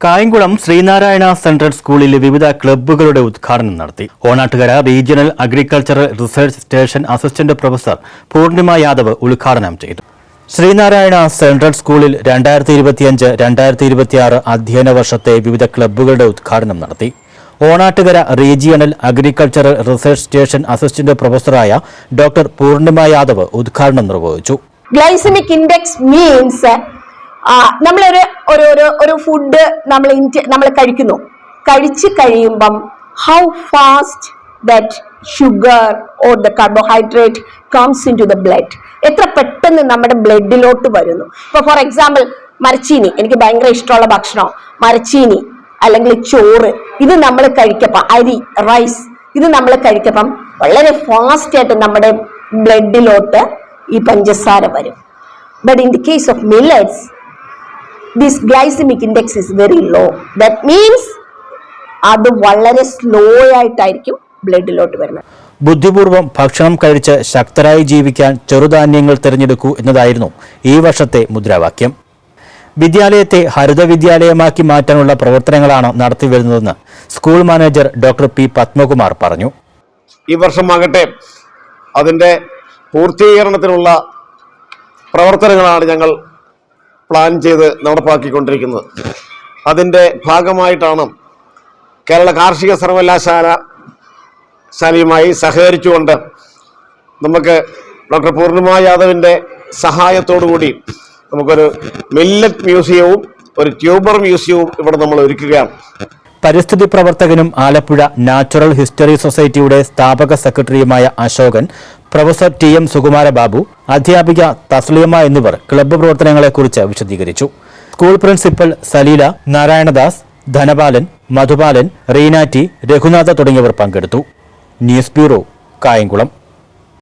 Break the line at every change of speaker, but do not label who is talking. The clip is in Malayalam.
കായംകുളം ശ്രീനാരായണ സെൻട്രൽ സ്കൂളിൽ വിവിധ ക്ലബ്ബുകളുടെ ഉദ്ഘാടനം നടത്തി. Onattukara regional agricultural research station assistant professor Poornima Yadav ഉദ്ഘാടനം ചെയ്തു. ശ്രീനാരായണ സെൻട്രൽ സ്കൂളിൽ 2025-2026 അധ്യയന വർഷത്തെ വിവിധ ക്ലബ്ബുകളുടെ ഉദ്ഘാടനം നടത്തി. Onattukara regional agricultural research station assistant പ്രൊഫസറായ ഡോക്ടർ പൂർണിമ യാദവ് ഉദ്ഘാടനം നിർവഹിച്ചു.
ഗ്ലൈസമിക് ഇൻഡെക്സ് മീൻസ് ഒരു ഫുഡ് നമ്മൾ കഴിച്ചു കഴിയുമ്പം how fast that sugar or the carbohydrate comes into the blood, എത്ര പെട്ടെന്ന് നമ്മുടെ ബ്ലഡിലോട്ട് വരുന്നു. ഇപ്പൊ ഫോർ എക്സാമ്പിൾ മരച്ചീനി, എനിക്ക് ഭയങ്കര ഇഷ്ടമുള്ള ഭക്ഷണം മരച്ചീനി അല്ലെങ്കിൽ ചോറ്, ഇത് നമ്മൾ കഴിക്കപ്പം അരി റൈസ് ഇത് നമ്മൾ കഴിക്കപ്പം വളരെ ഫാസ്റ്റ് ആയിട്ട് നമ്മുടെ ബ്ലഡിലോട്ട് ഈ പഞ്ചസാര വരും. But in the case of millets this glycemic index is very low. That means അത് വളരെ സ്ലോ ആയിട്ടായിരിക്കും ബ്ലഡിലോട്ട് വരുന്നത്.
ബുദ്ധിപൂർവ്വം ഭക്ഷണം കഴിച്ച് ശക്തരായി ജീവിക്കാൻ ചെറുധാന്യങ്ങൾ തിരഞ്ഞെടുക്കൂ എന്നതായിരുന്നു ഈ വർഷത്തെ മുദ്രാവാക്യം. വിദ്യാലയത്തെ ഹരിത വിദ്യാലയമാക്കി മാറ്റാനുള്ള പ്രവർത്തനങ്ങളാണ് നടത്തിവരുന്നതെന്ന് school manager doctor P Padmakumar പറഞ്ഞു.
ഈ വർഷമാകട്ടെ അതിൻ്റെ പൂർത്തീകരണത്തിനുള്ള പ്രവർത്തനങ്ങളാണ് ഞങ്ങൾ പ്ലാൻ ചെയ്ത് നടപ്പാക്കിക്കൊണ്ടിരിക്കുന്നത്. അതിൻ്റെ ഭാഗമായിട്ടാണ് കേരള കാർഷിക സർവകലാശാലയുമായി സഹകരിച്ചുകൊണ്ട് നമുക്ക് ഡോക്ടർ പൂർണിമ യാദവിൻ്റെ സഹായത്തോടുകൂടി നമുക്കൊരു മില്ലറ്റ് മ്യൂസിയവും ഒരു ട്യൂബർ മ്യൂസിയവും ഇവിടെ നമ്മൾ ഒരുക്കുകയാണ്.
പരിസ്ഥിതി പ്രവർത്തകനും ആലപ്പുഴ നാച്ചുറൽ ഹിസ്റ്ററി സൊസൈറ്റിയുടെ സ്ഥാപക സെക്രട്ടറിയുമായ അശോകൻ, പ്രൊഫസർ TM സുകുമാരബാബു, അധ്യാപിക തസ്ലീമ എന്നിവർ ക്ലബ്ബ് പ്രവർത്തനങ്ങളെക്കുറിച്ച് വിശദീകരിച്ചു. സ്കൂൾ പ്രിൻസിപ്പൽ സലീല, നാരായണദാസ്, ധനപാലൻ, മധുപാലൻ, റീനാറ്റി, രഘുനാഥ തുടങ്ങിയവർ പങ്കെടുത്തു. News bureau, Kayamkulam.